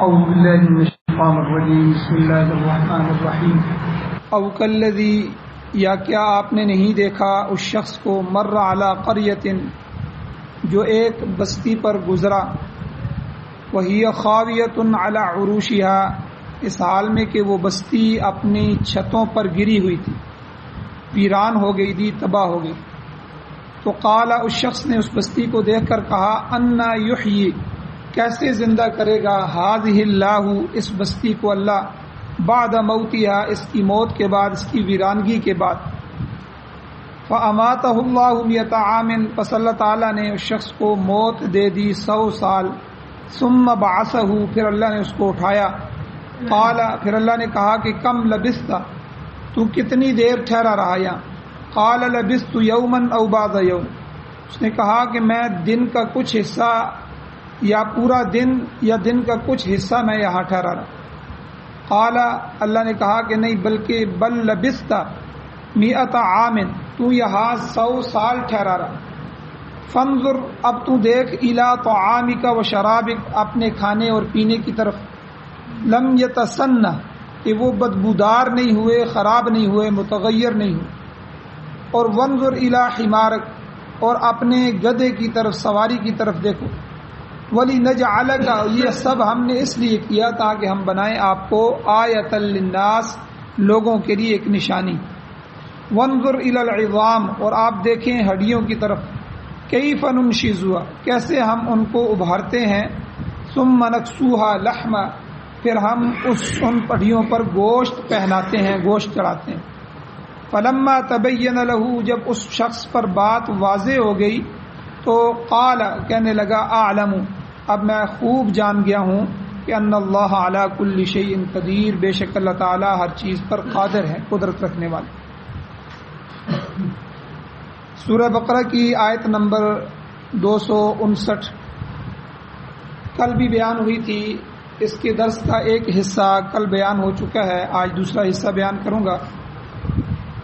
أعوذ بالله من الشيطان الرجيم بسم الله الرحمن الرحیم او کالذی یا کیا آپ نے نہیں دیکھا اس شخص کو مر علی قریۃ جو ایک بستی پر گزرا وہی خاویۃ علی عروشها اس حال میں کہ وہ بستی اپنی چھتوں پر گری ہوئی تھی، ویران ہو گئی تھی، تباہ ہو گئی۔ تو قال اس شخص نے اس بستی کو دیکھ کر کہا انا یحیی کیسے زندہ کرے گا ہذہ اللہ اس بستی کو اللہ بعد موتها اس کی موت کے بعد، اس کی ویرانگی کے بعد۔ فاماتہ اللہ 100 عام پس اللہ تعالیٰ نے اس شخص کو موت دے دی 100 سال۔ ثم بعثہ پھر اللہ نے اس کو اٹھایا۔ قال پھر اللہ نے کہا کہ کم لبثت تو کتنی دیر ٹھہرا رہا یہاں؟ قال لبثت یوما او بعض یوم اس نے کہا کہ میں دن کا کچھ حصہ یا پورا دن یا دن کا کچھ حصہ میں یہاں ٹھہرا رہا۔ قال اللہ نے کہا کہ نہیں بلکہ بل لبثت 100 عام تو یہاں 100 سال ٹھہرا رہا۔ فانظر اب تو دیکھ الی طعامک و شرابک اپنے کھانے اور پینے کی طرف، لم یتسنہ کہ وہ بدبودار نہیں ہوئے، خراب نہیں ہوئے، متغیر نہیں ہوئے۔ اور وانظر الی حمارک اور اپنے گدھے کی طرف، سواری کی طرف دیکھو۔ وَلِنَجْعَلَكَ یہ سب ہم نے اس لیے کیا تاکہ ہم بنائیں آپ کو آیۃ للناس لوگوں کے لیے ایک نشانی۔ وانظر الی العظام اور آپ دیکھیں ہڈیوں کی طرف، کیف ننشزها کیسے ہم ان کو ابھارتے ہیں، ثم نکسوها لحما پھر ہم ان ہڈیوں پر گوشت پہناتے ہیں، گوشت چڑھاتے ہیں۔ فلما تبین له جب اس شخص پر بات واضح ہو گئی تو قال کہنے لگا اعلم اب میں خوب جان گیا ہوں کہ ان اللہ علی کل شیء قدیر بے شک اللہ تعالی ہر چیز پر قادر ہے، قدرت رکھنے والا۔ سورہ بقرہ کی آیت نمبر 259 کل بھی بیان ہوئی تھی۔ اس کے درس کا ایک حصہ کل بیان ہو چکا ہے، آج دوسرا حصہ بیان کروں گا۔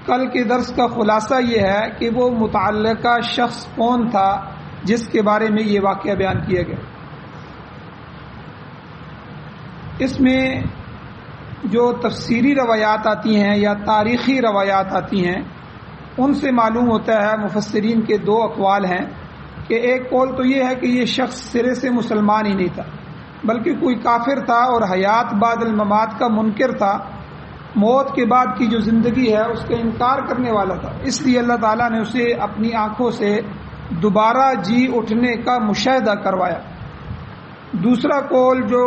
کل کے درس کا خلاصہ یہ ہے کہ وہ متعلقہ شخص کون تھا جس کے بارے میں یہ واقعہ بیان کیا گیا۔ اس میں جو تفسیری روایات آتی ہیں یا تاریخی روایات آتی ہیں ان سے معلوم ہوتا ہے مفسرین کے 2 اقوال ہیں کہ ایک قول تو یہ ہے کہ یہ شخص سرے سے مسلمان ہی نہیں تھا بلکہ کوئی کافر تھا اور حیات بعد الممات کا منکر تھا، موت کے بعد کی جو زندگی ہے اس کا انکار کرنے والا تھا، اس لیے اللہ تعالیٰ نے اسے اپنی آنکھوں سے دوبارہ جی اٹھنے کا مشاہدہ کروایا۔ دوسرا قول جو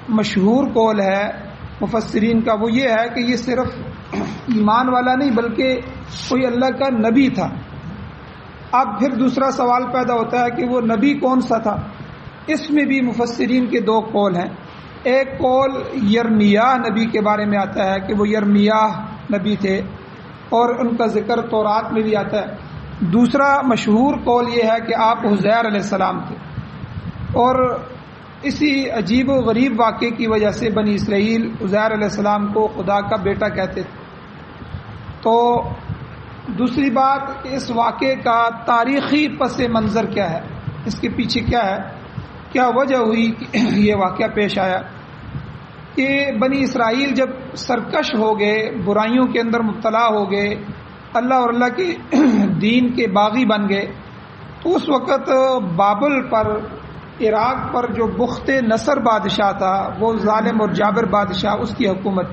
مشہور قول ہے مفسرین کا وہ یہ ہے کہ یہ صرف ایمان والا نہیں بلکہ کوئی اللہ کا نبی تھا۔ اب پھر دوسرا سوال پیدا ہوتا ہے کہ وہ نبی کون سا تھا؟ اس میں بھی مفسرین کے 2 قول ہیں۔ ایک قول یرمیاہ نبی کے بارے میں آتا ہے کہ وہ یرمیاہ نبی تھے اور ان کا ذکر تورات میں بھی آتا ہے۔ دوسرا مشہور قول یہ ہے کہ آپ عزیر علیہ السلام تھے، اور اسی عجیب و غریب واقعے کی وجہ سے بنی اسرائیل عزیر علیہ السلام کو خدا کا بیٹا کہتے تھے۔ تو دوسری بات کہ اس واقعے کا تاریخی پس منظر کیا ہے، اس کے پیچھے کیا ہے، کیا وجہ ہوئی کہ یہ واقعہ پیش آیا کہ بنی اسرائیل جب سرکش ہو گئے، برائیوں کے اندر مبتلا ہو گئے، اللہ اور اللہ کے دین کے باغی بن گئے، تو اس وقت بابل پر، عراق پر جو بخت نصر بادشاہ تھا، وہ ظالم اور جابر بادشاہ، اس کی حکومت،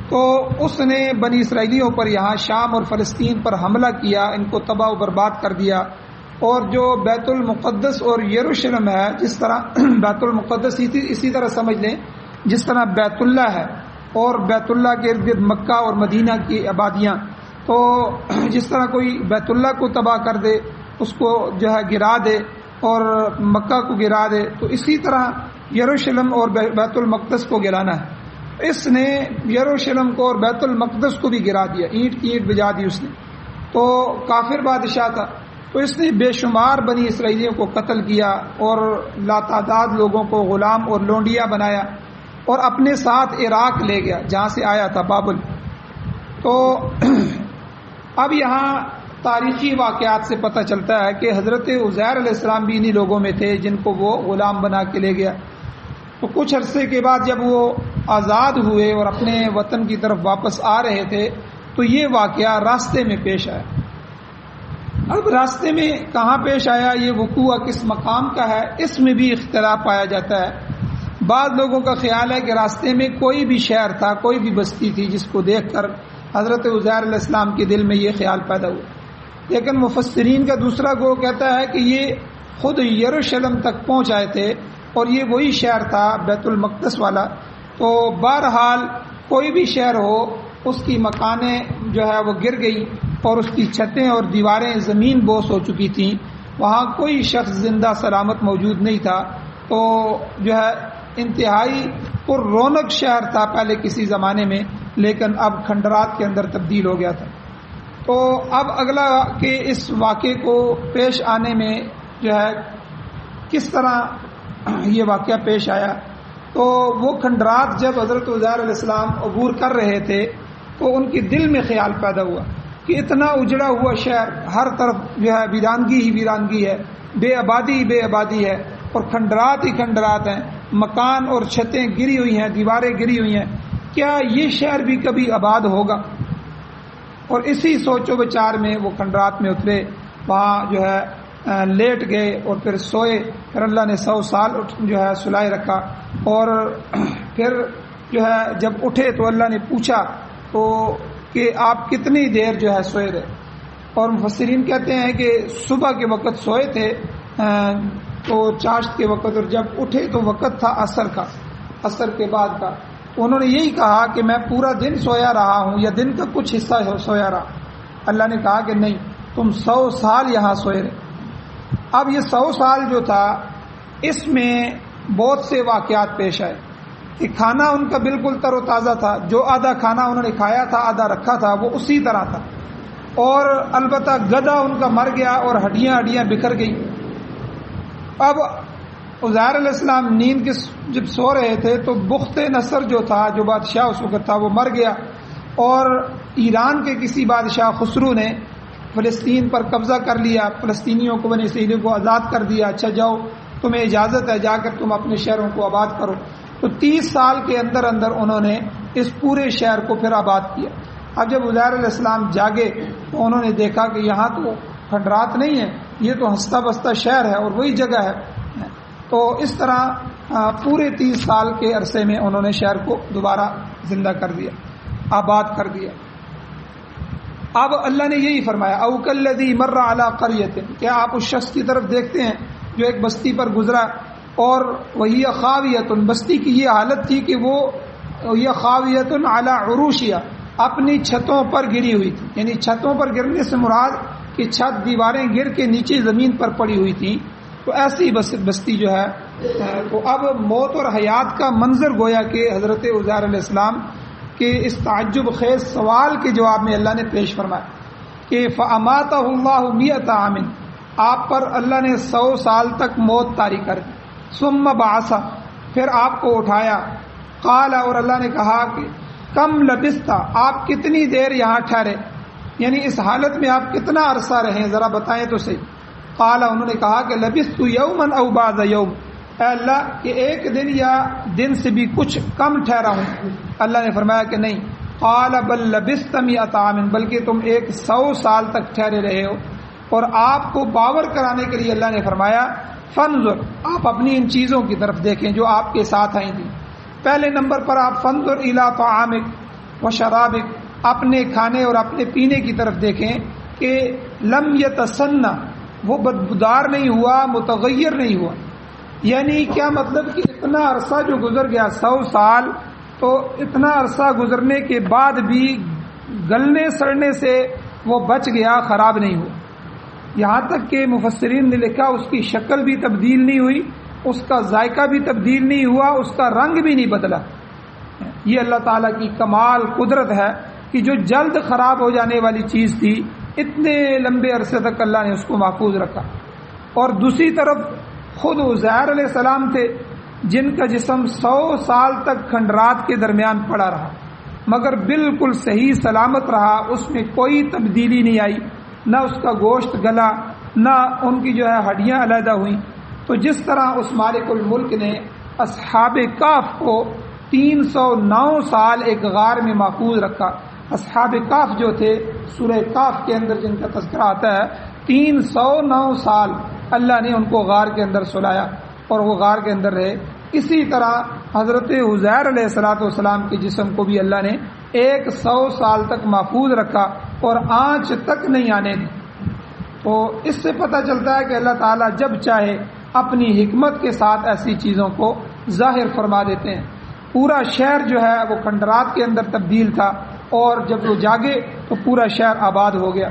تو اس نے بنی اسرائیلیوں پر یہاں شام اور فلسطین پر حملہ کیا، ان کو تباہ و برباد کر دیا۔ اور جو بیت المقدس اور یروشلم ہے، جس طرح بیت المقدس اسی طرح سمجھ لیں جس طرح بیت اللہ ہے، اور بیت اللہ کے ارد گرد مکہ اور مدینہ کی آبادیاں، تو جس طرح کوئی بیت اللہ کو تباہ کر دے، اس کو جو ہے گرا دے اور مکہ کو گرا دے، تو اسی طرح یروشلم اور بیت المقدس کو گرانا ہے۔ اس نے یروشلم کو اور بیت المقدس کو بھی گرا دیا، اینٹ کی اینٹ بجا دی اس نے۔ تو کافر بادشاہ تھا، تو اس نے بے شمار بنی اسرائیلیوں کو قتل کیا اور لاتعداد لوگوں کو غلام اور لونڈیا بنایا اور اپنے ساتھ عراق لے گیا جہاں سے آیا تھا، بابل۔ تو اب یہاں تاریخی واقعات سے پتہ چلتا ہے کہ حضرت عزیر علیہ السلام بھی انہی لوگوں میں تھے جن کو وہ غلام بنا کے لے گیا۔ تو کچھ عرصے کے بعد جب وہ آزاد ہوئے اور اپنے وطن کی طرف واپس آ رہے تھے تو یہ واقعہ راستے میں پیش آیا. اب راستے میں کہاں پیش آیا، یہ وقوع کس مقام کا ہے، اس میں بھی اختلاف پایا جاتا ہے. بعض لوگوں کا خیال ہے کہ راستے میں کوئی بھی شہر تھا، کوئی بھی بستی تھی جس کو دیکھ کر حضرت عزیر علیہ السلام کے دل میں یہ خیال پیدا ہوا. لیکن مفسرین کا دوسرا گروہ کہتا ہے کہ یہ خود یروشلم تک پہنچ آئے تھے اور یہ وہی شہر تھا بیت المقدس والا. تو بہرحال کوئی بھی شہر ہو، اس کی مکانیں جو ہے وہ گر گئی اور اس کی چھتیں اور دیواریں زمین بوس ہو چکی تھیں. وہاں کوئی شخص زندہ سلامت موجود نہیں تھا. تو جو ہے انتہائی پر رونق شہر تھا پہلے کسی زمانے میں، لیکن اب کھنڈرات کے اندر تبدیل ہو گیا تھا. تو اب اگلا کہ اس واقعے کو پیش آنے میں جو ہے کس طرح یہ واقعہ پیش آیا. تو وہ کھنڈرات جب حضرت عزیر علیہ السلام عبور کر رہے تھے تو ان کے دل میں خیال پیدا ہوا کہ اتنا اجڑا ہوا شہر، ہر طرف جو ہے ویرانگی ہی ویرانگی ہے، بے آبادی ہی بے آبادی ہے، اور کھنڈرات ہی کھنڈرات ہیں، مکان اور چھتیں گری ہوئی ہیں، دیواریں گری ہوئی ہیں. کیا یہ شہر بھی کبھی آباد ہوگا؟ اور اسی سوچ و بچار میں وہ کھنڈرات میں اترے، وہاں جو ہے لیٹ گئے اور پھر سوئے. پھر اللہ نے 100 سال جو ہے سلائے رکھا، اور پھر جو ہے جب اٹھے تو اللہ نے پوچھا تو کہ آپ کتنی دیر جو ہے سوئے رہے. اور مفسرین کہتے ہیں کہ صبح کے وقت سوئے تھے تو چاشت کے وقت، اور جب اٹھے تو وقت تھا عصر کا، عصر کے بعد کا. تو انہوں نے یہی کہا کہ میں پورا دن سویا رہا ہوں یا دن کا کچھ حصہ سویا رہا. اللہ نے کہا کہ نہیں، تم 100 سال یہاں سوئے رہے. اب یہ 100 سال جو تھا اس میں بہت سے واقعات پیش آئے کہ کھانا ان کا بالکل تر و تازہ تھا، جو آدھا کھانا انہوں نے کھایا تھا آدھا رکھا تھا وہ اسی طرح تھا. اور البتہ گدھا ان کا مر گیا اور ہڈیاں بکھر گئی. اب عزیر علیہ السلام نیند کے جب سو رہے تھے تو بخت نصر جو تھا، جو بادشاہ اس وقت تھا، وہ مر گیا. اور ایران کے کسی بادشاہ خسرو نے فلسطین پر قبضہ کر لیا، فلسطینیوں کو، بنی اسرائیل کو آزاد کر دیا. اچھا جاؤ، تمہیں اجازت ہے، جا کر تم اپنے شہروں کو آباد کرو. تو 30 سال کے اندر انہوں نے اس پورے شہر کو پھر آباد کیا. اب جب عزیر علیہ السلام جاگے تو انہوں نے دیکھا کہ یہاں تو کھنڈرات نہیں ہے، یہ تو ہنستا بستا شہر ہے اور وہی جگہ ہے. تو اس طرح پورے 30 سال کے عرصے میں انہوں نے شہر کو دوبارہ زندہ کر دیا، آباد کر دیا. اب اللہ نے یہی فرمایا او کالذی مر علی قریۃ، کیا آپ اس شخص کی طرف دیکھتے ہیں جو ایک بستی پر گزرا اور وہی خاویۃ، بستی کی یہ حالت تھی کہ وہ یہ خاویۃ علی عروشیہ، اپنی چھتوں پر گری ہوئی تھی. یعنی چھتوں پر گرنے سے مراد کہ چھت دیواریں گر کے نیچے زمین پر پڑی ہوئی تھی. تو ایسی بستی جو ہے. تو اب موت اور حیات کا منظر گویا کہ حضرت عزیر علیہ السلام کے اس تعجب خیز سوال کے جواب میں اللہ نے پیش فرمایا کہ فَأَمَاتَهُ اللَّهُ 100 عَامٍ، آپ پر اللہ نے 100 سال تک موت طاری کر دی. ثُمَّ بَعَثَ، پھر آپ کو اٹھایا. قال، اور اللہ نے کہا کہ کم لبثت، آپ کتنی دیر یہاں ٹھہرے، یعنی اس حالت میں آپ کتنا عرصہ رہے ذرا بتائیں تو صحیح. قال، انہوں نے کہا کہ لبثت یوما او بعض یوم، اے اللہ کہ ایک دن یا دن سے بھی کچھ کم ٹھہرا ہوں. اللہ نے فرمایا کہ نہیں. قال بل لبثت 100 عام، بلکہ تم 100 سال تک ٹھہرے رہے ہو. اور آپ کو باور کرانے کے لیے اللہ نے فرمایا فانظر، آپ اپنی ان چیزوں کی طرف دیکھیں جو آپ کے ساتھ آئی تھیں. پہلے نمبر پر آپ فانظر الی طعامک و شرابک، اپنے کھانے اور اپنے پینے کی طرف دیکھیں کہ لم یتسنہ، وہ بدبودار نہیں ہوا، متغیر نہیں ہوا. یعنی کیا مطلب کہ اتنا عرصہ جو گزر گیا 100 سال، تو اتنا عرصہ گزرنے کے بعد بھی گلنے سڑنے سے وہ بچ گیا، خراب نہیں ہوا. یہاں تک کہ مفسرین نے لکھا اس کی شکل بھی تبدیل نہیں ہوئی، اس کا ذائقہ بھی تبدیل نہیں ہوا، اس کا رنگ بھی نہیں بدلا. یہ اللہ تعالیٰ کی کمال قدرت ہے کہ جو جلد خراب ہو جانے والی چیز تھی اتنے لمبے عرصے تک اللہ نے اس کو محفوظ رکھا. اور دوسری طرف خود عزیر علیہ السلام تھے جن کا جسم 100 سال تک کھنڈرات کے درمیان پڑا رہا مگر بالکل صحیح سلامت رہا، اس میں کوئی تبدیلی نہیں آئی، نہ اس کا گوشت گلا، نہ ان کی جو ہے ہڈیاں علیحدہ ہوئیں. تو جس طرح اس مالک الملک نے اصحاب کہف کو 309 سال ایک غار میں محفوظ رکھا۔ اصحاب کہف جو تھے سورہ کہف کے اندر جن کا تذکرہ آتا ہے، 309 سال اللہ نے ان کو غار کے اندر سلایا اور وہ غار کے اندر رہے۔ اسی طرح حضرت عزیر علیہ الصلوۃ والسلام کے جسم کو بھی اللہ نے 100 سال تک محفوظ رکھا اور آنچ تک نہیں آنے دی۔ تو اس سے پتہ چلتا ہے کہ اللہ تعالیٰ جب چاہے اپنی حکمت کے ساتھ ایسی چیزوں کو ظاہر فرما دیتے ہیں۔ پورا شہر جو ہے وہ کھنڈرات کے اندر تبدیل تھا اور جب وہ جاگے تو پورا شہر آباد ہو گیا۔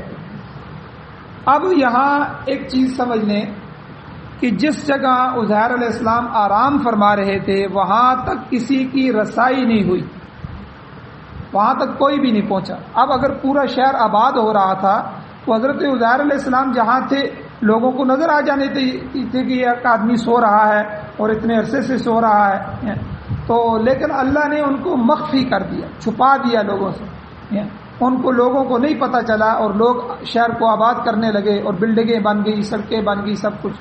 اب یہاں ایک چیز سمجھ لیں کہ جس جگہ عزیر علیہ السلام آرام فرما رہے تھے وہاں تک کسی کی رسائی نہیں ہوئی، وہاں تک کوئی بھی نہیں پہنچا۔ اب اگر پورا شہر آباد ہو رہا تھا تو حضرت عزیر علیہ السلام جہاں تھے لوگوں کو نظر آ جانے تھے کہ ایک آدمی سو رہا ہے اور اتنے عرصے سے سو رہا ہے، تو لیکن اللہ نے ان کو مخفی کر دیا، چھپا دیا لوگوں سے، ان کو لوگوں کو نہیں پتہ چلا اور لوگ شہر کو آباد کرنے لگے اور بلڈنگیں بن گئی، سڑکیں بن گئی، سب کچھ۔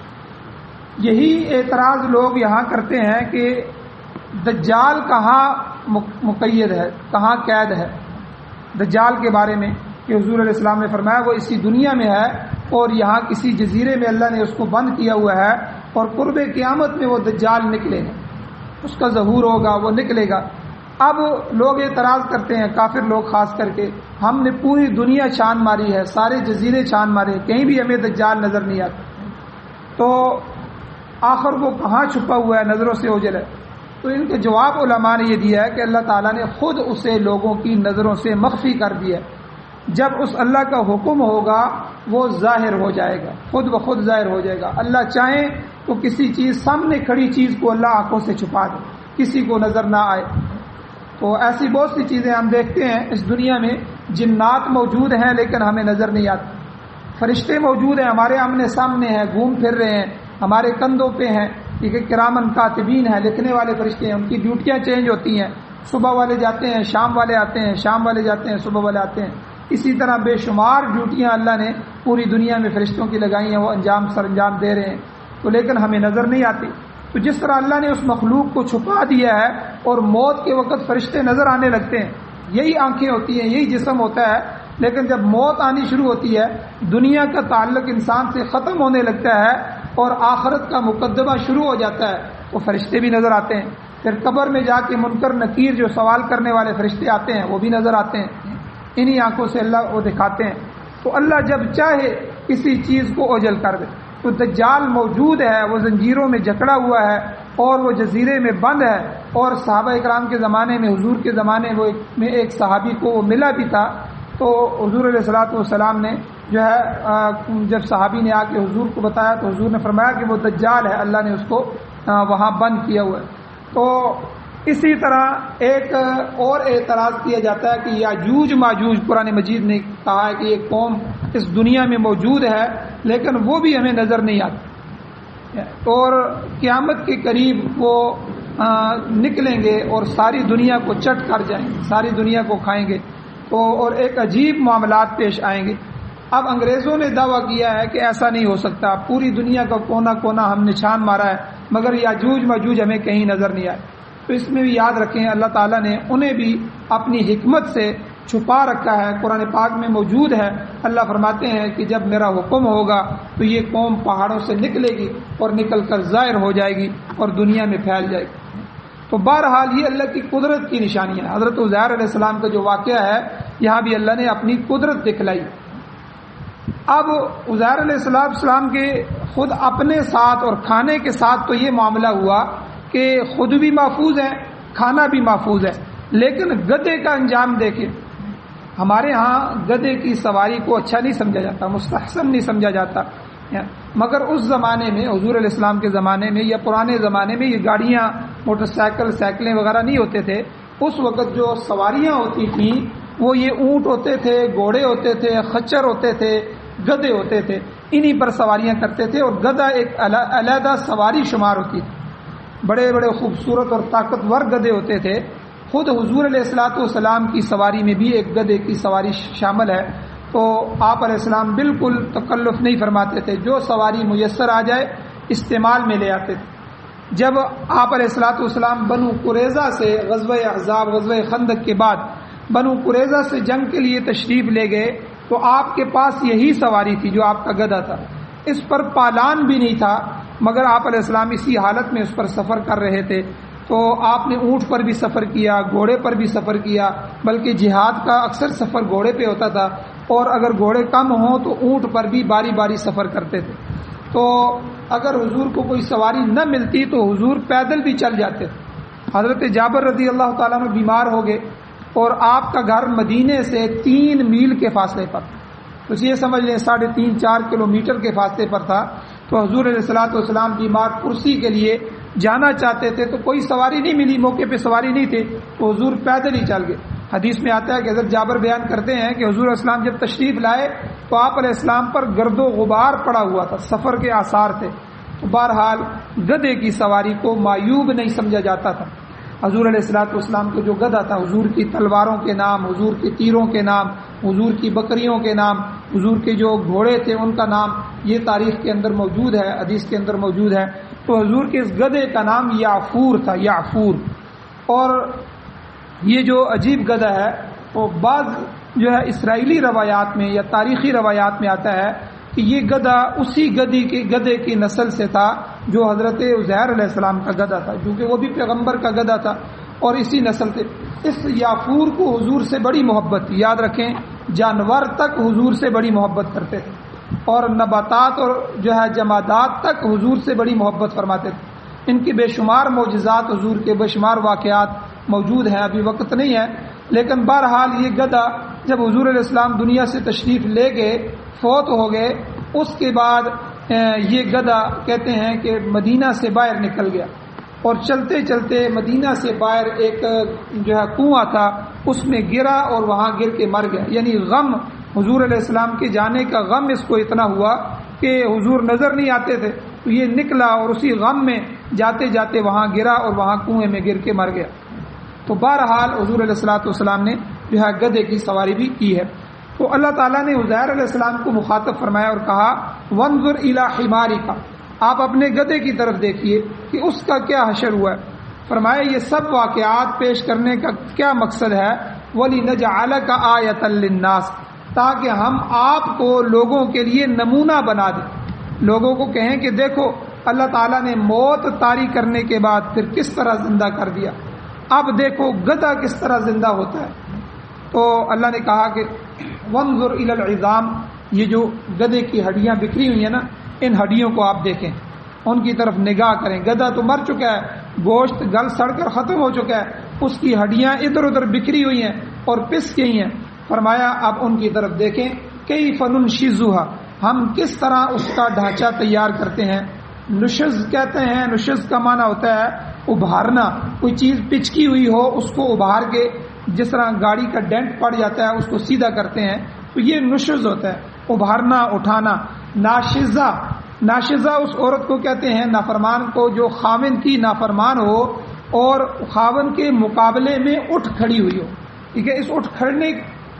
یہی اعتراض لوگ یہاں کرتے ہیں کہ دجال کہاں مقید ہے، کہاں قید ہے دجال کے بارے میں، کہ حضور علیہ السلام نے فرمایا وہ اسی دنیا میں ہے اور یہاں کسی جزیرے میں اللہ نے اس کو بند کیا ہوا ہے اور قرب قیامت میں وہ دجال نکلے گا، اس کا ظہور ہوگا، وہ نکلے گا۔ اب لوگ اعتراض کرتے ہیں، کافر لوگ خاص کر کے، ہم نے پوری دنیا چھان ماری ہے، سارے جزیرے چھان مارے، کہیں بھی ہمیں دجال نظر نہیں آتا، تو آخر وہ کہاں چھپا ہوا ہے، نظروں سے اوجھل ہے؟ تو ان کے جواب علماء نے یہ دیا ہے کہ اللہ تعالیٰ نے خود اسے لوگوں کی نظروں سے مخفی کر دیا ہے۔ جب اس اللہ کا حکم ہوگا وہ ظاہر ہو جائے گا، خود بخود ظاہر ہو جائے گا۔ اللہ چاہیں تو کسی چیز سامنے کھڑی چیز کو اللہ آنکھوں سے چھپا دے، کسی کو نظر نہ آئے۔ تو ایسی بہت سی چیزیں ہم دیکھتے ہیں اس دنیا میں، جنات موجود ہیں لیکن ہمیں نظر نہیں آتے، فرشتے موجود ہیں ہمارے آمنے سامنے ہیں، گھوم پھر رہے ہیں، ہمارے کندھوں پہ ہیں، ٹھیک ہے، کرامن کاتبین ہیں، لکھنے والے فرشتے ہیں، ان کی ڈیوٹیاں چینج ہوتی ہیں، صبح والے جاتے ہیں، شام والے آتے ہیں، شام والے جاتے ہیں، صبح والے آتے ہیں۔ اسی طرح بے شمار ڈیوٹیاں اللہ نے پوری دنیا میں فرشتوں کی لگائی ہیں، وہ سر انجام دے رہے ہیں، تو لیکن ہمیں نظر نہیں آتی۔ تو جس طرح اللہ نے اس مخلوق کو چھپا دیا ہے اور موت کے وقت فرشتے نظر آنے لگتے ہیں، یہی آنکھیں ہوتی ہیں، یہی جسم ہوتا ہے، لیکن جب موت آنی شروع ہوتی ہے، دنیا کا تعلق انسان سے ختم ہونے لگتا ہے اور آخرت کا مقدمہ شروع ہو جاتا ہے، تو فرشتے بھی نظر آتے ہیں۔ پھر قبر میں جا کے منکر نکیر جو سوال کرنے والے فرشتے آتے ہیں وہ بھی نظر آتے ہیں، انہی آنکھوں سے اللہ وہ دکھاتے ہیں۔ تو اللہ جب چاہے کسی چیز کو اوجھل کر دے۔ تو دجال موجود ہے، وہ زنجیروں میں جکڑا ہوا ہے اور وہ جزیرے میں بند ہے، اور صحابہ اکرام کے زمانے میں، حضور کے زمانے میں ایک صحابی کو وہ ملا بھی تھا، تو حضور علیہ الصلوۃ والسلام نے جو ہے جب صحابی نے آ کے حضور کو بتایا تو حضور نے فرمایا کہ وہ دجال ہے، اللہ نے اس کو وہاں بند کیا ہوا ہے۔ تو اسی طرح ایک اور اعتراض کیا جاتا ہے کہ یاجوج ماجوج، قرآن مجید نے کہا ہے کہ یہ قوم اس دنیا میں موجود ہے لیکن وہ بھی ہمیں نظر نہیں آتی، اور قیامت کے قریب وہ نکلیں گے اور ساری دنیا کو چٹ کر جائیں گے، ساری دنیا کو کھائیں گے، تو اور ایک عجیب معاملات پیش آئیں گے۔ اب انگریزوں نے دعویٰ کیا ہے کہ ایسا نہیں ہو سکتا، پوری دنیا کا کونا کونا ہم نے چھان مارا ہے مگر یاجوج ماجوج ہمیں کہیں نظر نہیں آئے۔ تو اس میں بھی یاد رکھیں اللہ تعالیٰ نے انہیں بھی اپنی حکمت سے چھپا رکھا ہے، قرآن پاک میں موجود ہے۔ اللہ فرماتے ہیں کہ جب میرا حکم ہوگا تو یہ قوم پہاڑوں سے نکلے گی اور نکل کر ظاہر ہو جائے گی اور دنیا میں پھیل جائے گی۔ تو بہرحال یہ اللہ کی قدرت کی نشانی ہے۔ حضرت عزیر علیہ السلام کا جو واقعہ ہے یہاں بھی اللہ نے اپنی قدرت دکھلائی۔ اب عزیر علیہ السلام کے خود اپنے ساتھ اور کھانے کے ساتھ تو یہ معاملہ ہوا کہ خود بھی محفوظ ہے، کھانا بھی محفوظ ہے، لیکن گدھے کا انجام دیکھیں۔ ہمارے ہاں گدھے کی سواری کو اچھا نہیں سمجھا جاتا، مستحسن نہیں سمجھا جاتا، مگر اس زمانے میں حضور علیہ السلام کے زمانے میں یا پرانے زمانے میں یہ گاڑیاں، موٹر سائیکل، سائیکلیں وغیرہ نہیں ہوتے تھے۔ اس وقت جو سواریاں ہوتی تھیں وہ یہ اونٹ ہوتے تھے، گھوڑے ہوتے تھے، خچر ہوتے تھے، گدھے ہوتے تھے، انہی پر سواریاں کرتے تھے، اور گدھا ایک علیحدہ سواری شمار ہوتی تھی۔ بڑے بڑے خوبصورت اور طاقتور گدھے ہوتے تھے۔ خود حضور علیہ الصلوۃ والسلام کی سواری میں بھی ایک گدھے کی سواری شامل ہے۔ تو آپ علیہ السلام بالکل تکلف نہیں فرماتے تھے، جو سواری میسر آ جائے استعمال میں لے آتے تھے۔ جب آپ علیہ الصلوۃ والسلام بنو قریظہ سے غزوہ احزاب غزوہ خندق کے بعد بنو قریظہ سے جنگ کے لیے تشریف لے گئے تو آپ کے پاس یہی سواری تھی جو آپ کا گدھا تھا. اس پر پالان بھی نہیں تھا مگر آپ علیہ السلام اسی حالت میں اس پر سفر کر رہے تھے. تو آپ نے اونٹ پر بھی سفر کیا, گھوڑے پر بھی سفر کیا, بلکہ جہاد کا اکثر سفر گھوڑے پہ ہوتا تھا, اور اگر گھوڑے کم ہوں تو اونٹ پر بھی باری باری سفر کرتے تھے. تو اگر حضور کو کوئی سواری نہ ملتی تو حضور پیدل بھی چل جاتے تھے. حضرت جابر رضی اللہ تعالیٰ عنہ بیمار ہو گئے اور آپ کا گھر مدینے سے 3 میل کے فاصلے پر, تو یہ سمجھ لیں 3.5-4 کلومیٹر کے فاصلے پر تھا. تو حضور علیہ الصلوۃ والسلام بیمار کرسی کے لیے جانا چاہتے تھے تو کوئی سواری نہیں ملی, موقع پہ سواری نہیں تھے تو حضور پیدل ہی چل گئے. حدیث میں آتا ہے کہ حضرت جابر بیان کرتے ہیں کہ حضور علیہ السلام جب تشریف لائے تو آپ علیہ السلام پر گرد و غبار پڑا ہوا تھا, سفر کے آثار تھے. تو بہرحال گدھے کی سواری کو معیوب نہیں سمجھا جاتا تھا. حضور علیہ الصلوۃ والسلام کو جو گدھا تھا, حضور کی تلواروں کے نام, حضور کے تیروں کے نام, حضور کی بکریوں کے نام, حضور کے جو گھوڑے تھے ان کا نام, یہ تاریخ کے اندر موجود ہے, حدیث کے اندر موجود ہے. تو حضور کے اس گدھے کا نام یعفور تھا, یعفور. اور یہ جو عجیب گدھا ہے وہ بعض جو ہے اسرائیلی روایات میں یا تاریخی روایات میں آتا ہے کہ یہ گدھا اسی گدھے کی نسل سے تھا جو حضرت عزیر علیہ السلام کا گدھا تھا, کیونکہ وہ بھی پیغمبر کا گدھا تھا اور اسی نسل سے. اس یعفور کو حضور سے بڑی محبت تھی. یاد رکھیں, جانور تک حضور سے بڑی محبت کرتے تھے اور نباتات اور جو ہے جمادات تک حضور سے بڑی محبت فرماتے تھے. ان کی بے شمار معجزات, حضور کے بے شمار واقعات موجود ہیں, ابھی وقت نہیں ہے. لیکن بہرحال یہ گدھا جب حضور علیہ السلام دنیا سے تشریف لے گئے, فوت ہو گئے, اس کے بعد یہ گدھا کہتے ہیں کہ مدینہ سے باہر نکل گیا اور چلتے چلتے مدینہ سے باہر ایک جو ہے کنواں تھا, اس میں گرا اور وہاں گر کے مر گیا. یعنی غم, حضور علیہ السلام کے جانے کا غم اس کو اتنا ہوا کہ حضور نظر نہیں آتے تھے, تو یہ نکلا اور اسی غم میں جاتے جاتے وہاں گرا اور وہاں کنویں میں گر کے مر گیا. تو بہرحال حضور علیہ الصلوۃ والسلام نے جو ہے گدھے کی سواری بھی کی ہے. تو اللہ تعالیٰ نے عزیر علیہ السلام کو مخاطب فرمایا اور کہا وانظر الی حمارک, آپ اپنے گدھے کی طرف دیکھیے کہ اس کا کیا حشر ہوا ہے. فرمایا یہ سب واقعات پیش کرنے کا کیا مقصد ہے, وَلِنَجْعَلَكَ آیَةً لِلنَّاسِ, تاکہ ہم آپ کو لوگوں کے لیے نمونہ بنا دیں, لوگوں کو کہیں کہ دیکھو اللہ تعالیٰ نے موت طاری کرنے کے بعد پھر کس طرح زندہ کر دیا, اب دیکھو گدھا کس طرح زندہ ہوتا ہے. تو اللہ نے کہا کہ وانظر الی العظام, یہ جو گدھے کی ہڈیاں بکھری ہوئی ہیں نا, ان ہڈیوں کو آپ دیکھیں, ان کی طرف نگاہ کریں. گدھا تو مر چکا ہے, گوشت گل سڑ کر ختم ہو چکا ہے, اس کی ہڈیاں ادھر ادھر بکھری ہوئی ہیں اور پس گئی ہیں. فرمایا اب ان کی طرف دیکھیں, کیف ننشزھا, ہم کس طرح اس کا ڈھانچہ تیار کرتے ہیں. نشز کہتے ہیں, نشز کا معنی ہوتا ہے ابھارنا, کوئی چیز پچکی ہوئی ہو اس کو ابھار کے, جس طرح گاڑی کا ڈینٹ پڑ جاتا ہے اس کو سیدھا کرتے ہیں, تو یہ نشز ہوتا ہے, ابھارنا, اٹھانا. ناشزہ, ناشزہ اس عورت کو کہتے ہیں نافرمان کو جو خاوند کی نافرمان ہو اور خاوند کے مقابلے میں اٹھ کھڑی ہوئی ہو. ٹھیک ہے, اس اٹھ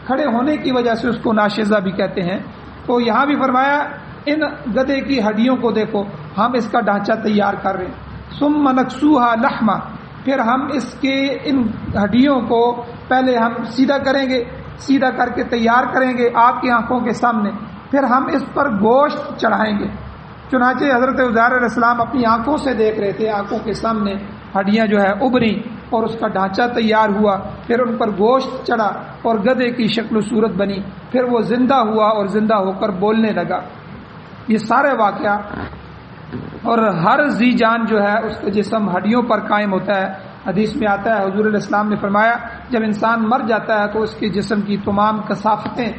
کھڑے ہونے کی وجہ سے اس کو ناشزہ بھی کہتے ہیں. تو یہاں بھی فرمایا ان گدھے کی ہڈیوں کو دیکھو, ہم اس کا ڈھانچہ تیار کر رہے ہیں. ثم نکسوہا لحما, پھر ہم اس کے ان ہڈیوں کو پہلے ہم سیدھا کریں گے, سیدھا کر کے تیار کریں گے آپ کی آنکھوں کے سامنے, پھر ہم اس پر گوشت چڑھائیں گے. چنانچہ حضرت عزیر علیہ السلام اپنی آنکھوں سے دیکھ رہے تھے, آنکھوں کے سامنے ہڈیاں جو ہے ابری اور اس کا ڈھانچہ تیار ہوا, پھر ان پر گوشت چڑھا اور گدھے کی شکل و صورت بنی, پھر وہ زندہ ہوا اور زندہ ہو کر بولنے لگا. یہ سارے واقعہ, اور ہر ذی جان جو ہے اس کا جسم ہڈیوں پر قائم ہوتا ہے. حدیث میں آتا ہے حضور علیہ السلام نے فرمایا جب انسان مر جاتا ہے تو اس کے جسم کی تمام کثافتیں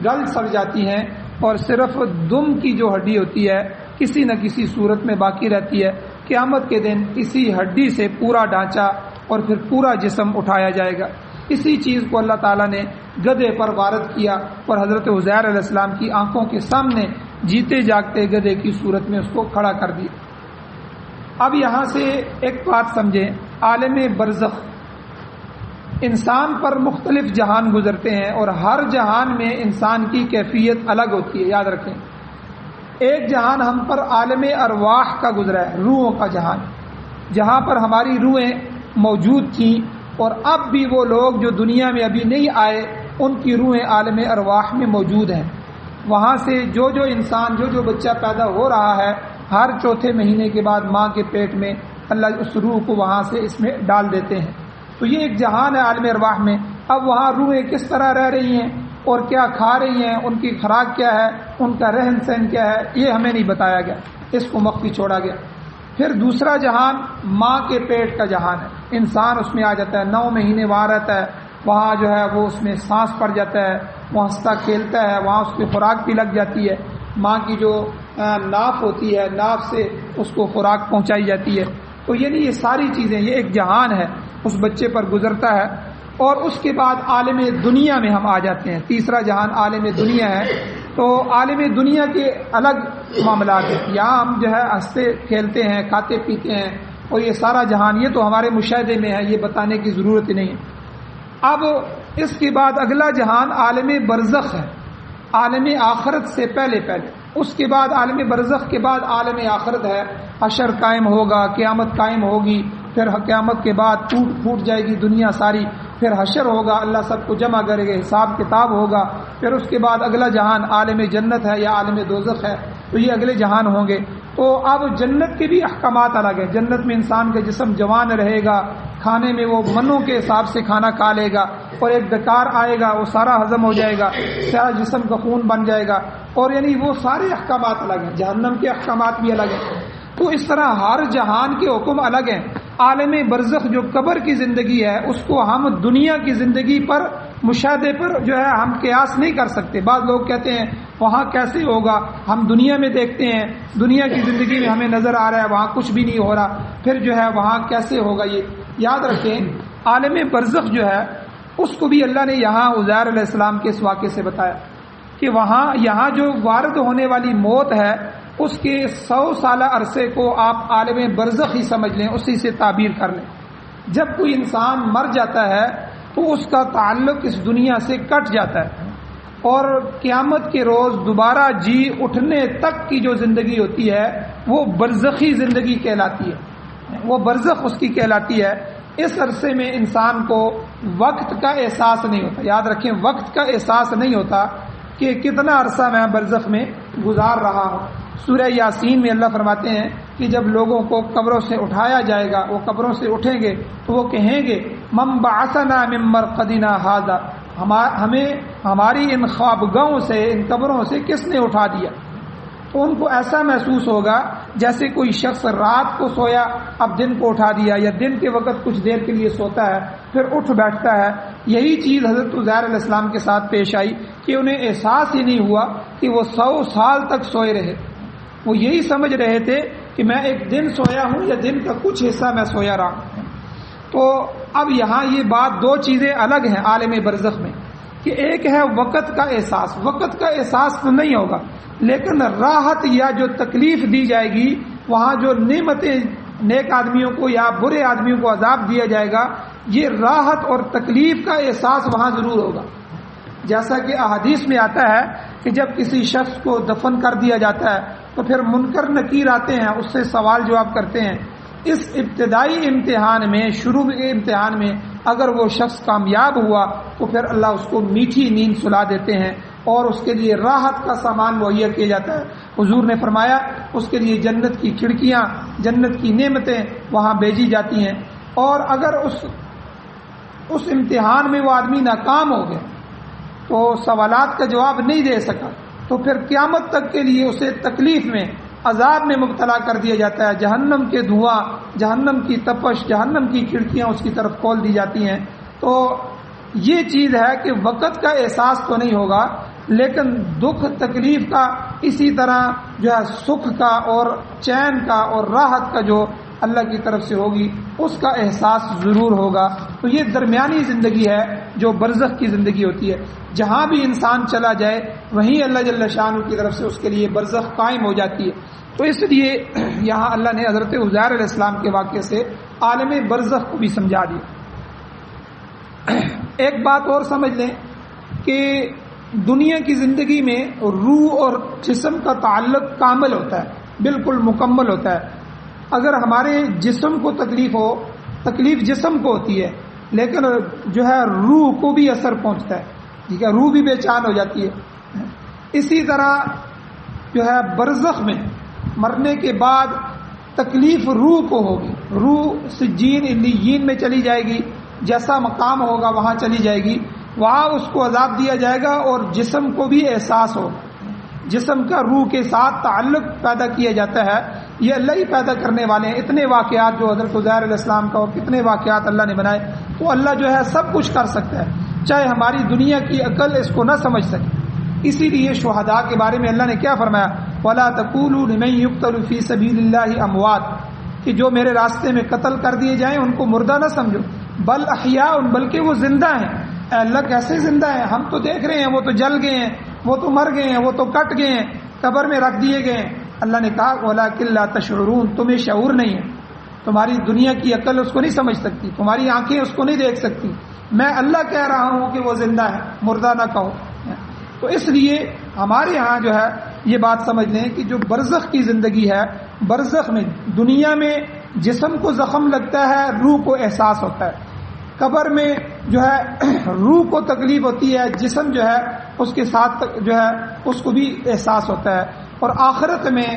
گل سڑ جاتی ہیں اور صرف دم کی جو ہڈی ہوتی ہے کسی نہ کسی صورت میں باقی رہتی ہے. قیامت کے دن اسی ہڈی سے پورا ڈھانچہ اور پھر پورا جسم اٹھایا جائے گا. اسی چیز کو اللہ تعالیٰ نے گدھے پر وارد کیا اور حضرت عزیر علیہ السلام کی آنکھوں کے سامنے جیتے جاگتے گدھے کی صورت میں اس کو کھڑا کر دیا. اب یہاں سے ایک بات سمجھیں, عالم برزخ, انسان پر مختلف جہان گزرتے ہیں اور ہر جہان میں انسان کی کیفیت الگ ہوتی ہے. یاد رکھیں, ایک جہان ہم پر عالم ارواح کا گزرا ہے, روحوں کا جہان, جہاں پر ہماری روحیں موجود تھیں، اور اب بھی وہ لوگ جو دنیا میں ابھی نہیں آئے ان کی روحیں عالم ارواح میں موجود ہیں۔ وہاں سے جو انسان جو بچہ پیدا ہو رہا ہے، ہر چوتھے مہینے کے بعد ماں کے پیٹ میں اللہ اس روح کو وہاں سے اس میں ڈال دیتے ہیں۔ تو یہ ایک جہان ہے عالم ارواح میں۔ اب وہاں روحیں کس طرح رہ رہی ہیں اور کیا کھا رہی ہیں، ان کی خوراک کیا ہے، ان کا رہن سہن کیا ہے، یہ ہمیں نہیں بتایا گیا، اس کو مخفی چھوڑا گیا۔ پھر دوسرا جہان ماں کے پیٹ کا جہان ہے، انسان اس میں آ جاتا ہے، 9 مہینے وہاں رہتا ہے، وہاں جو ہے وہ اس میں سانس پڑ جاتا ہے، وہ ہنستا کھیلتا ہے، وہاں اس کی خوراک بھی لگ جاتی ہے، ماں کی جو ناف ہوتی ہے، ناف سے اس کو خوراک پہنچائی جاتی ہے۔ تو یہ ساری چیزیں، یہ ایک جہان ہے اس بچے پر گزرتا ہے۔ اور اس کے بعد عالم دنیا میں ہم آ جاتے ہیں، تیسرا جہان عالم دنیا ہے۔ تو عالم دنیا کے الگ معاملات ہیں، یہاں ہم جو ہے ہنستے کھیلتے ہیں، کھاتے پیتے ہیں، اور یہ سارا جہان یہ تو ہمارے مشاہدے میں ہے، یہ بتانے کی ضرورت نہیں ہے۔ اب اس کے بعد اگلا جہان عالم برزخ ہے، عالم آخرت سے پہلے۔ اس کے بعد عالم برزخ کے بعد عالم آخرت ہے، حشر قائم ہوگا، قیامت قائم ہوگی، پھر قیامت کے بعد ٹوٹ پھوٹ جائے گی دنیا ساری، پھر حشر ہوگا، اللہ سب کو جمع کرے گا، حساب کتاب ہوگا۔ پھر اس کے بعد اگلا جہان عالم جنت ہے یا عالم دوزخ ہے، تو یہ اگلے جہان ہوں گے۔ تو اب جنت کے بھی احکامات الگ ہیں۔ جنت میں انسان کا جسم جوان رہے گا، کھانے میں وہ منوں کے حساب سے کھانا کھا لے گا، اور ایک ڈکار آئے گا وہ سارا ہضم ہو جائے گا، سارا جسم کا خون بن جائے گا، اور یعنی وہ سارے احکامات الگ ہیں۔ جہنم کے احکامات بھی الگ ہیں۔ تو اس طرح ہر جہان کے حکم الگ ہیں۔ عالم برزخ جو قبر کی زندگی ہے، اس کو ہم دنیا کی زندگی پر مشاہدے پر جو ہے ہم قیاس نہیں کر سکتے۔ بعض لوگ کہتے ہیں وہاں کیسے ہوگا، ہم دنیا میں دیکھتے ہیں، دنیا کی زندگی میں ہمیں نظر آ رہا ہے وہاں کچھ بھی نہیں ہو رہا، پھر جو ہے وہاں کیسے ہوگا۔ یہ یاد رکھیں، عالم برزخ جو ہے اس کو بھی اللہ نے یہاں عزیر علیہ السلام کے اس واقعے سے بتایا کہ یہاں جو وارد ہونے والی موت ہے، اس کے 100 سالہ عرصے کو آپ عالم برزخ ہی سمجھ لیں، اسی سے تعبیر کر لیں۔ جب کوئی انسان مر جاتا ہے تو اس کا تعلق اس دنیا سے کٹ جاتا ہے، اور قیامت کے روز دوبارہ جی اٹھنے تک کی جو زندگی ہوتی ہے وہ برزخی زندگی کہلاتی ہے، وہ برزخ اس کی کہلاتی ہے۔ اس عرصے میں انسان کو وقت کا احساس نہیں ہوتا۔ یاد رکھیں، وقت کا احساس نہیں ہوتا کہ کتنا عرصہ میں برزخ میں گزار رہا ہوں۔ سورہ یاسین میں اللہ فرماتے ہیں کہ جب لوگوں کو قبروں سے اٹھایا جائے گا، وہ قبروں سے اٹھیں گے تو وہ کہیں گے من بعثنا من مرقدنا ھذا، ہمیں ہماری ان خوابگاہوں سے، ان قبروں سے کس نے اٹھا دیا۔ تو ان کو ایسا محسوس ہوگا جیسے کوئی شخص رات کو سویا، اب دن کو اٹھا دیا، یا دن کے وقت کچھ دیر کے لیے سوتا ہے پھر اٹھ بیٹھتا ہے۔ یہی چیز حضرت عزیر علیہ السلام کے ساتھ پیش آئی کہ انہیں احساس ہی نہیں ہوا کہ وہ 100 سال تک سوئے رہے۔ وہ یہی سمجھ رہے تھے کہ میں ایک دن سویا ہوں یا دن کا کچھ حصہ میں سویا رہا ہوں۔ تو اب یہاں یہ بات، دو چیزیں الگ ہیں عالم برزخ میں، کہ ایک ہے وقت کا احساس، وقت کا احساس تو نہیں ہوگا، لیکن راحت یا جو تکلیف دی جائے گی، وہاں جو نعمتیں نیک آدمیوں کو یا برے آدمیوں کو عذاب دیا جائے گا، یہ راحت اور تکلیف کا احساس وہاں ضرور ہوگا۔ جیسا کہ احادیث میں آتا ہے کہ جب کسی شخص کو دفن کر دیا جاتا ہے تو پھر منکر نکیر آتے ہیں، اس سے سوال جواب کرتے ہیں۔ اس ابتدائی امتحان میں، شروع کے امتحان میں اگر وہ شخص کامیاب ہوا تو پھر اللہ اس کو میٹھی نیند سلا دیتے ہیں، اور اس کے لیے راحت کا سامان مہیا کیا جاتا ہے۔ حضور نے فرمایا اس کے لیے جنت کی کھڑکیاں، جنت کی نعمتیں وہاں بھیجی جاتی ہیں۔ اور اگر اس امتحان میں وہ آدمی ناکام ہو گیا تو سوالات کا جواب نہیں دے سکا، تو پھر قیامت تک کے لیے اسے تکلیف میں، عذاب میں مبتلا کر دیا جاتا ہے۔ جہنم کے دھواں، جہنم کی تپش، جہنم کی کھڑکیاں اس کی طرف کھول دی جاتی ہیں۔ تو یہ چیز ہے کہ وقت کا احساس تو نہیں ہوگا، لیکن دکھ تکلیف کا، اسی طرح جو ہے سکھ کا اور چین کا اور راحت کا جو اللہ کی طرف سے ہوگی، اس کا احساس ضرور ہوگا۔ تو یہ درمیانی زندگی ہے جو برزخ کی زندگی ہوتی ہے۔ جہاں بھی انسان چلا جائے وہیں اللہ جل شانہ کی طرف سے اس کے لیے برزخ قائم ہو جاتی ہے۔ تو اس لیے یہاں اللہ نے حضرت عزیر علیہ السلام کے واقعے سے عالم برزخ کو بھی سمجھا دیا۔ ایک بات اور سمجھ لیں کہ دنیا کی زندگی میں روح اور جسم کا تعلق کامل ہوتا ہے، بالکل مکمل ہوتا ہے۔ اگر ہمارے جسم کو تکلیف ہو، تکلیف جسم کو ہوتی ہے، لیکن جو ہے روح کو بھی اثر پہنچتا ہے، ٹھیک ہے، روح بھی بے چین ہو جاتی ہے۔ اسی طرح جو ہے برزخ میں مرنے کے بعد تکلیف روح کو ہوگی، روح سجین علیین میں چلی جائے گی، جیسا مقام ہوگا وہاں چلی جائے گی، وہاں اس کو عذاب دیا جائے گا اور جسم کو بھی احساس ہوگا، جسم کا روح کے ساتھ تعلق پیدا کیا جاتا ہے۔ یہ اللہ ہی پیدا کرنے والے ہیں۔ اتنے واقعات جو حضرت عزیر علیہ السلام کا اور کتنے واقعات اللہ نے بنائے، تو اللہ جو ہے سب کچھ کر سکتا ہے، چاہے ہماری دنیا کی عقل اس کو نہ سمجھ سکے۔ اسی لیے شہداء کے بارے میں اللہ نے کیا فرمایا، وَلَا تَقُولُوا لِمَن يُقْتَلُ فِي سَبِيلِ اللَّهِ أَمْوَاتٌ، کہ جو میرے راستے میں قتل کر دیے جائیں ان کو مردہ نہ سمجھو، بل احیاء، بلکہ وہ زندہ ہیں۔ اے اللہ کیسے زندہ ہیں؟ ہم تو دیکھ رہے ہیں وہ تو جل گئے ہیں، وہ تو مر گئے ہیں، وہ تو کٹ گئے ہیں، قبر میں رکھ دیے گئے ہیں۔ اللہ نے کہا وَلَٰكِن لَّا تَشْعُرُونَ، تمہیں شعور نہیں ہے، تمہاری دنیا کی عقل اس کو نہیں سمجھ سکتی، تمہاری آنکھیں اس کو نہیں دیکھ سکتی۔ میں اللہ کہہ رہا ہوں کہ وہ زندہ ہے، مردہ نہ کہو۔ تو اس لیے ہمارے ہاں جو ہے یہ بات سمجھ لیں کہ جو برزخ کی زندگی ہے، برزخ میں دنیا میں جسم کو زخم لگتا ہے، روح کو احساس ہوتا ہے، قبر میں جو ہے روح کو تکلیف ہوتی ہے، جسم جو ہے اس کے ساتھ جو ہے اس کو بھی احساس ہوتا ہے، اور آخرت میں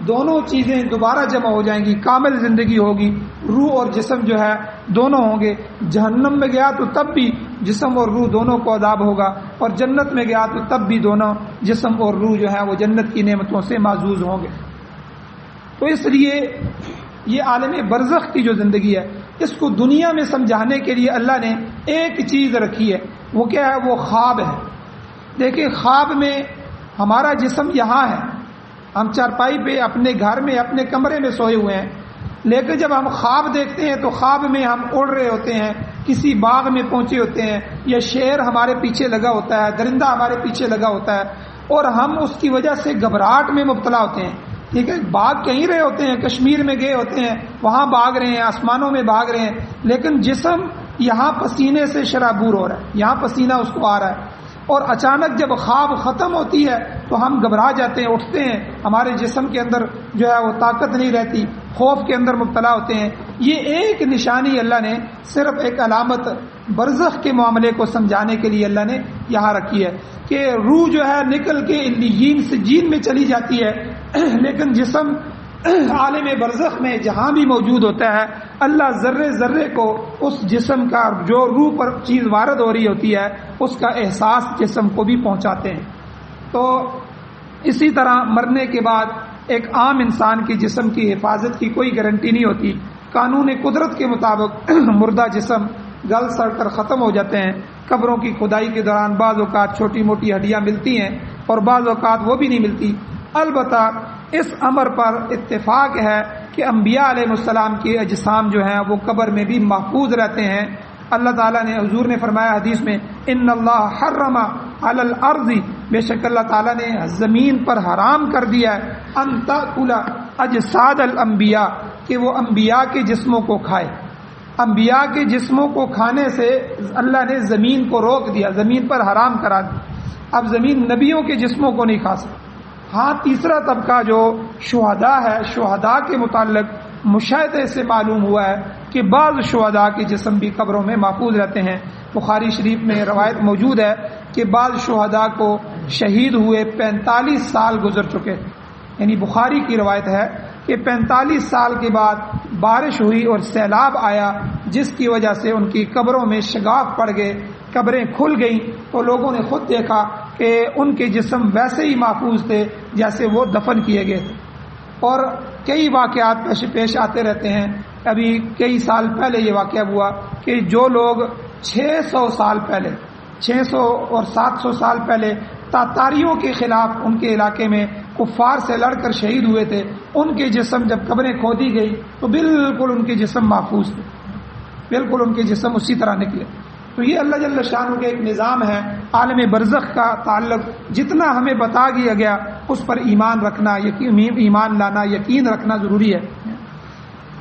دونوں چیزیں دوبارہ جمع ہو جائیں گی، کامل زندگی ہوگی، روح اور جسم جو ہے دونوں ہوں گے۔ جہنم میں گیا تو تب بھی جسم اور روح دونوں کو عذاب ہوگا، اور جنت میں گیا تو تب بھی دونوں جسم اور روح جو ہے وہ جنت کی نعمتوں سے معزوز ہوں گے۔ تو اس لیے یہ عالم برزخ کی جو زندگی ہے، اس کو دنیا میں سمجھانے کے لیے اللہ نے ایک چیز رکھی ہے، وہ کیا ہے؟ وہ خواب ہے۔ دیکھیں خواب میں ہمارا جسم یہاں ہے، ہم چارپائی پہ اپنے گھر میں اپنے کمرے میں سوئے ہوئے ہیں، لیکن جب ہم خواب دیکھتے ہیں تو خواب میں ہم اڑ رہے ہوتے ہیں، کسی باغ میں پہنچے ہوتے ہیں، یا شیر ہمارے پیچھے لگا ہوتا ہے، درندہ ہمارے پیچھے لگا ہوتا ہے، اور ہم اس کی وجہ سے گھبراہٹ میں مبتلا ہوتے ہیں۔ ٹھیک ہے، بھاگ کہیں رہے ہوتے ہیں، کشمیر میں گئے ہوتے ہیں، وہاں بھاگ رہے ہیں، آسمانوں میں بھاگ رہے ہیں، لیکن جسم یہاں پسینے سے شرابور ہو رہا ہے، یہاں پسینہ اس کو آ رہا ہے، اور اچانک جب خواب ختم ہوتی ہے تو ہم گھبرا جاتے ہیں، اٹھتے ہیں، ہمارے جسم کے اندر جو ہے وہ طاقت نہیں رہتی، خوف کے اندر مبتلا ہوتے ہیں۔ یہ ایک نشانی اللہ نے، صرف ایک علامت برزخ کے معاملے کو سمجھانے کے لیے اللہ نے یہاں رکھی ہے کہ روح جو ہے نکل کے علیین سجین میں چلی جاتی ہے، لیکن جسم عالم برزخ میں جہاں بھی موجود ہوتا ہے، اللہ ذرے ذرے کو اس جسم کا جو روح پر چیز وارد ہو رہی ہوتی ہے اس کا احساس جسم کو بھی پہنچاتے ہیں۔ تو اسی طرح مرنے کے بعد ایک عام انسان کے جسم کی حفاظت کی کوئی گارنٹی نہیں ہوتی۔ قانون قدرت کے مطابق مردہ جسم گل سڑ کر ختم ہو جاتے ہیں۔ قبروں کی کھدائی کے دوران بعض اوقات چھوٹی موٹی ہڈیاں ملتی ہیں اور بعض اوقات وہ بھی نہیں ملتی۔ البتہ اس امر پر اتفاق ہے کہ انبیاء علیہ السلام کے اجسام جو ہیں وہ قبر میں بھی محفوظ رہتے ہیں۔ اللہ تعالیٰ نے، حضور نے فرمایا حدیث میں، ان اللہ حرم علی الارض، بے شک اللہ تعالیٰ نے زمین پر حرام کر دیا ہے، ان تاکل اجساد الانبیاء، کہ وہ انبیاء کے جسموں کو کھائے۔ انبیاء کے جسموں کو کھانے سے اللہ نے زمین کو روک دیا، زمین پر حرام کرا دیا۔ اب زمین نبیوں کے جسموں کو نہیں کھا سکتی۔ ہاں تیسرا طبقہ جو شہداء ہے، شہداء کے متعلق مشاہدے سے معلوم ہوا ہے کہ بعض شہداء کے جسم بھی قبروں میں محفوظ رہتے ہیں۔ بخاری شریف میں روایت موجود ہے کہ بعض شہداء کو شہید ہوئے 45 سال گزر چکے تھے، یعنی بخاری کی روایت ہے کہ 45 سال کے بعد بارش ہوئی اور سیلاب آیا، جس کی وجہ سے ان کی قبروں میں شگاف پڑ گئے، قبریں کھل گئیں، تو لوگوں نے خود دیکھا کہ ان کے جسم ویسے ہی محفوظ تھے جیسے وہ دفن کیے گئے تھے۔ اور کئی واقعات پیش آتے رہتے ہیں۔ ابھی کئی سال پہلے یہ واقعہ ہوا کہ جو لوگ 600 سال پہلے، 600 اور 700 سال پہلے تاتاریوں کے خلاف ان کے علاقے میں کفار سے لڑ کر شہید ہوئے تھے، ان کے جسم جب قبریں کھودی گئی تو بالکل ان کے جسم محفوظ تھے، بالکل ان کے جسم اسی طرح نکلے۔ تو یہ اللہ جل شانہ کا ایک نظام ہے۔ عالم برزخ کا تعلق جتنا ہمیں بتا دیا گیا اس پر ایمان رکھنا، ایمان لانا، یقین رکھنا ضروری ہے۔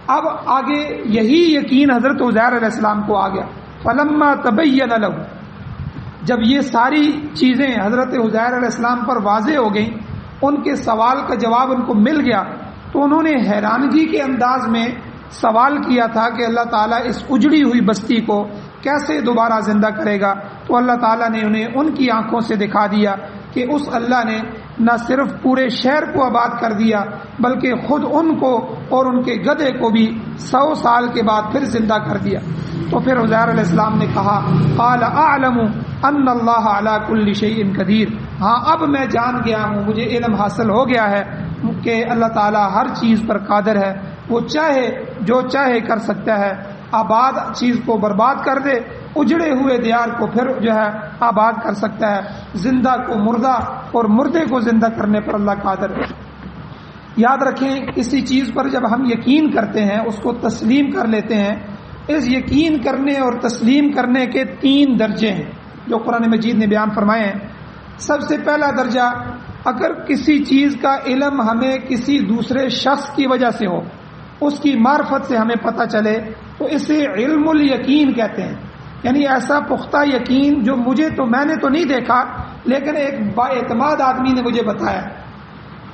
اب آگے یہی یقین حضرت عزیر علیہ السلام کو آ گیا۔ فلما تبین لہ، جب یہ ساری چیزیں حضرت عزیر علیہ السلام پر واضح ہو گئیں، ان کے سوال کا جواب ان کو مل گیا، تو انہوں نے حیرانگی کے انداز میں سوال کیا تھا کہ اللہ تعالیٰ اس اجڑی ہوئی بستی کو کیسے دوبارہ زندہ کرے گا؟ تو اللہ تعالیٰ نے انہیں ان کی آنکھوں سے دکھا دیا کہ اس اللہ نے نہ صرف پورے شہر کو آباد کر دیا بلکہ خود ان کو اور ان کے گدھے کو بھی 100 سال کے بعد پھر زندہ کر دیا۔ تو پھر عزیر علیہ السلام نے کہا قال اعلم ان اللہ علی کل شیء قدیر، ہاں اب میں جان گیا ہوں، مجھے علم حاصل ہو گیا ہے کہ اللہ تعالیٰ ہر چیز پر قادر ہے، وہ چاہے جو چاہے کر سکتا ہے، آباد چیز کو برباد کر دے، اجڑے ہوئے دیار کو پھر جو ہے آباد کر سکتا ہے، زندہ کو مردہ اور مردے کو زندہ کرنے پر اللہ قادر ہے۔ یاد رکھیں کسی چیز پر جب ہم یقین کرتے ہیں، اس کو تسلیم کر لیتے ہیں، اس یقین کرنے اور تسلیم کرنے کے 3 درجے ہیں جو قرآن مجید نے بیان فرمائے ہیں۔ سب سے پہلا درجہ، اگر کسی چیز کا علم ہمیں کسی دوسرے شخص کی وجہ سے ہو، اس کی معرفت سے ہمیں پتہ چلے، تو اسے علم الیقین کہتے ہیں، یعنی ایسا پختہ یقین جو میں نے تو نہیں دیکھا لیکن ایک با اعتماد آدمی نے مجھے بتایا۔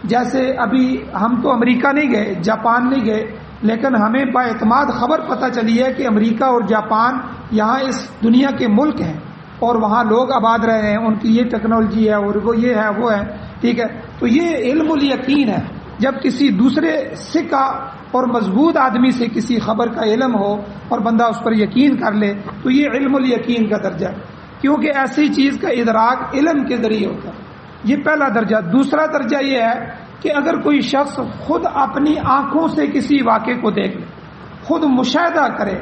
جیسے ابھی ہم تو امریکہ نہیں گئے، جاپان نہیں گئے، لیکن ہمیں با اعتماد خبر پتہ چلی ہے کہ امریکہ اور جاپان یہاں اس دنیا کے ملک ہیں اور وہاں لوگ آباد رہے ہیں، ان کی یہ ٹیکنالوجی ہے اور وہ یہ ہے وہ ہے، ٹھیک ہے۔ تو یہ علم الیقین ہے، جب کسی دوسرے سکہ اور مضبوط آدمی سے کسی خبر کا علم ہو اور بندہ اس پر یقین کر لے تو یہ علم الیقین کا درجہ ہے، کیونکہ ایسی چیز کا ادراک علم کے ذریعے ہوتا ہے۔ یہ پہلا درجہ۔ دوسرا درجہ یہ ہے کہ اگر کوئی شخص خود اپنی آنکھوں سے کسی واقعے کو دیکھ لے، خود مشاہدہ کرے،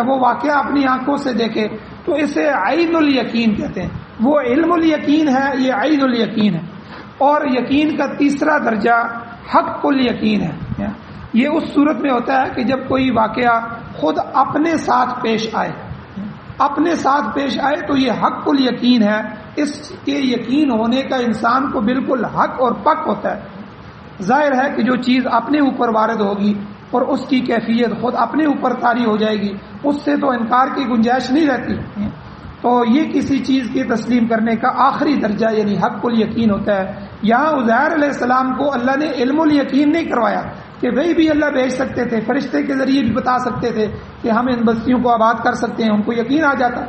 وہ واقعہ اپنی آنکھوں سے دیکھے، تو اسے عین الیقین کہتے ہیں۔ وہ علم الیقین ہے، یہ عین الیقین ہے۔ اور یقین کا تیسرا درجہ حق الیقین ہے۔ یہ اس صورت میں ہوتا ہے کہ جب کوئی واقعہ خود اپنے ساتھ پیش آئے، اپنے ساتھ پیش آئے تو یہ حق الیقین ہے۔ اس کے یقین ہونے کا انسان کو بالکل حق اور پک ہوتا ہے۔ ظاہر ہے کہ جو چیز اپنے اوپر وارد ہوگی اور اس کی کیفیت خود اپنے اوپر طاری ہو جائے گی، اس سے تو انکار کی گنجائش نہیں رہتی۔ تو یہ کسی چیز کی تسلیم کرنے کا آخری درجہ یعنی حق الیقین ہوتا ہے۔ یہاں عزیر علیہ السلام کو اللہ نے علم الیقین نہیں کروایا کہ وہی بھی اللہ بھیج سکتے تھے، فرشتے کے ذریعے بھی بتا سکتے تھے کہ ہم ان بستیوں کو آباد کر سکتے ہیں، ان کو یقین آ جاتا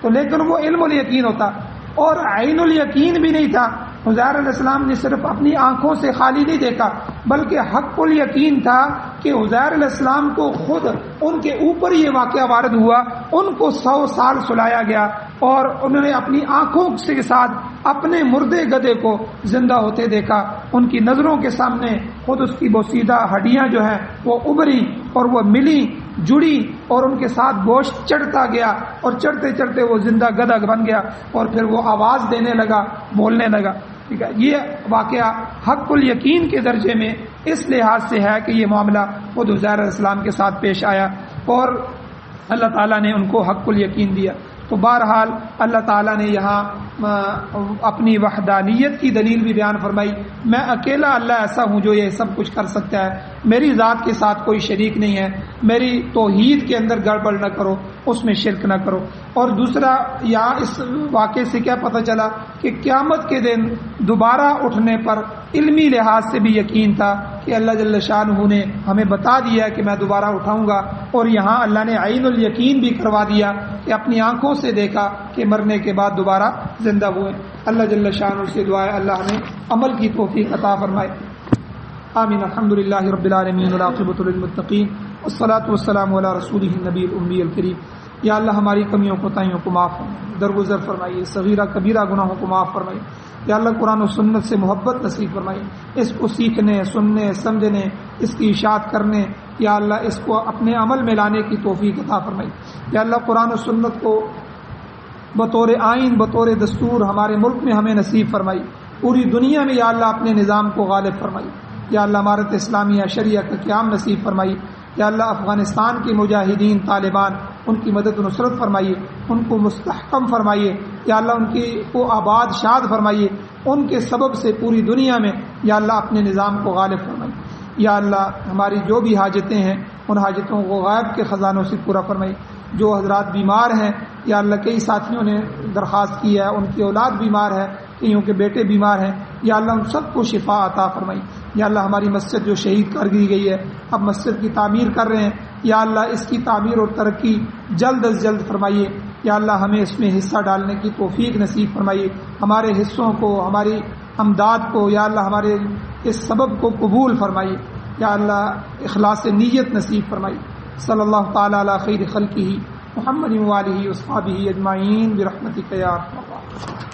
تو، لیکن وہ علم الیقین ہوتا اور عین الیقین بھی نہیں تھا۔ عزیر علیہ السلام نے صرف اپنی آنکھوں سے خالی نہیں دیکھا بلکہ حق الیقین تھا کہ عزیر علیہ السلام کو خود ان کے اوپر یہ واقعہ وارد ہوا، ان کو 100 سال سلایا گیا اور انہوں نے اپنی آنکھوں کے ساتھ اپنے مردے گدھے کو زندہ ہوتے دیکھا، ان کی نظروں کے سامنے خود اس کی بوسیدہ ہڈیاں جو ہیں وہ ابری اور وہ ملی جڑی اور ان کے ساتھ گوشت چڑھتا گیا اور چڑھتے چڑھتے وہ زندہ گدھا بن گیا اور پھر وہ آواز دینے لگا، بولنے لگا، ٹھیک ہے۔ یہ واقعہ حق الیقین کے درجے میں اس لحاظ سے ہے کہ یہ معاملہ خود عزیر علیہ السلام کے ساتھ پیش آیا اور اللہ تعالیٰ نے ان کو حق الیقین دیا۔ تو بہرحال اللہ تعالیٰ نے یہاں اپنی وحدانیت کی دلیل بھی بیان فرمائی، میں اکیلا اللہ ایسا ہوں جو یہ سب کچھ کر سکتا ہے، میری ذات کے ساتھ کوئی شریک نہیں ہے، میری توحید کے اندر گڑبڑ نہ کرو، اس میں شرک نہ کرو۔ اور دوسرا یہاں اس واقعے سے کیا پتہ چلا کہ قیامت کے دن دوبارہ اٹھنے پر علمی لحاظ سے بھی یقین تھا کہ اللہ جل شانہ نے ہمیں بتا دیا کہ میں دوبارہ اٹھاؤں گا، اور یہاں اللہ نے عین الیقین بھی کروا دیا کہ اپنی آنکھوں سے دیکھا کہ مرنے کے بعد دوبارہ زندہ ہوئے۔ اللہ جل شانہ سے دعا ہے اللہ ہمیں عمل کی توفیق عطا فرمائے، آمین۔ الحمدللہ رب العالمین والعاقبۃ للمتقین والصلاۃ والسلام علی رسولہ النبی الامی الکریم۔ یا اللہ ہماری کمیوں کوتاہیوں کو معاف فرمائیے، درگزر فرمائیے، صغیرہ کبیرہ گناہوں کو معاف فرمائیے۔ یا اللہ قرآن و سنت سے محبت نصیب فرمائیے، اس کو سیکھنے، سننے، سمجھنے، اس کی اشاعت کرنے، یا اللہ اس کو اپنے عمل میں لانے کی توفیق عطا فرمائیے۔ یا اللہ قرآن و سنت کو بطور آئین، بطور دستور ہمارے ملک میں ہمیں نصیب فرمائی، پوری دنیا میں یا اللہ اپنے نظام کو غالب فرمائی۔ یا اللہ امارت اسلامیہ شریعہ کا قیام نصیب فرمائی۔ یا اللہ افغانستان کے مجاہدین طالبان ان کی مدد و نصرت فرمائیے، ان کو مستحکم فرمائیے، یا اللہ ان کی کو آباد شاد فرمائیے، ان کے سبب سے پوری دنیا میں یا اللہ اپنے نظام کو غالب فرمائیے۔ یا اللہ ہماری جو بھی حاجتیں ہیں ان حاجتوں کو غیب کے خزانوں سے پورا فرمائیے۔ جو حضرات بیمار ہیں یا اللہ کئی ساتھیوں نے درخواست کی ہے، ان کی اولاد بیمار ہے، کئیوں کے بیٹے بیمار ہیں، یا اللہ ان سب کو شفا عطا فرمائی۔ یا اللہ ہماری مسجد جو شہید کر دی گئی ہے، اب مسجد کی تعمیر کر رہے ہیں، یا اللہ اس کی تعمیر اور ترقی جلد از جلد فرمائیے۔ یا اللہ ہمیں اس میں حصہ ڈالنے کی توفیق نصیب فرمائیے، ہمارے حصوں کو، ہماری امداد کو یا اللہ ہمارے اس سبب کو قبول فرمائیے۔ یا اللہ اخلاص نیت نصیب فرمائیے۔ صلی اللہ تعالی علی خیر خلقہ محمد و آلہ و اصحابہ اجمعین برحمتک یا ارحم الراحمین۔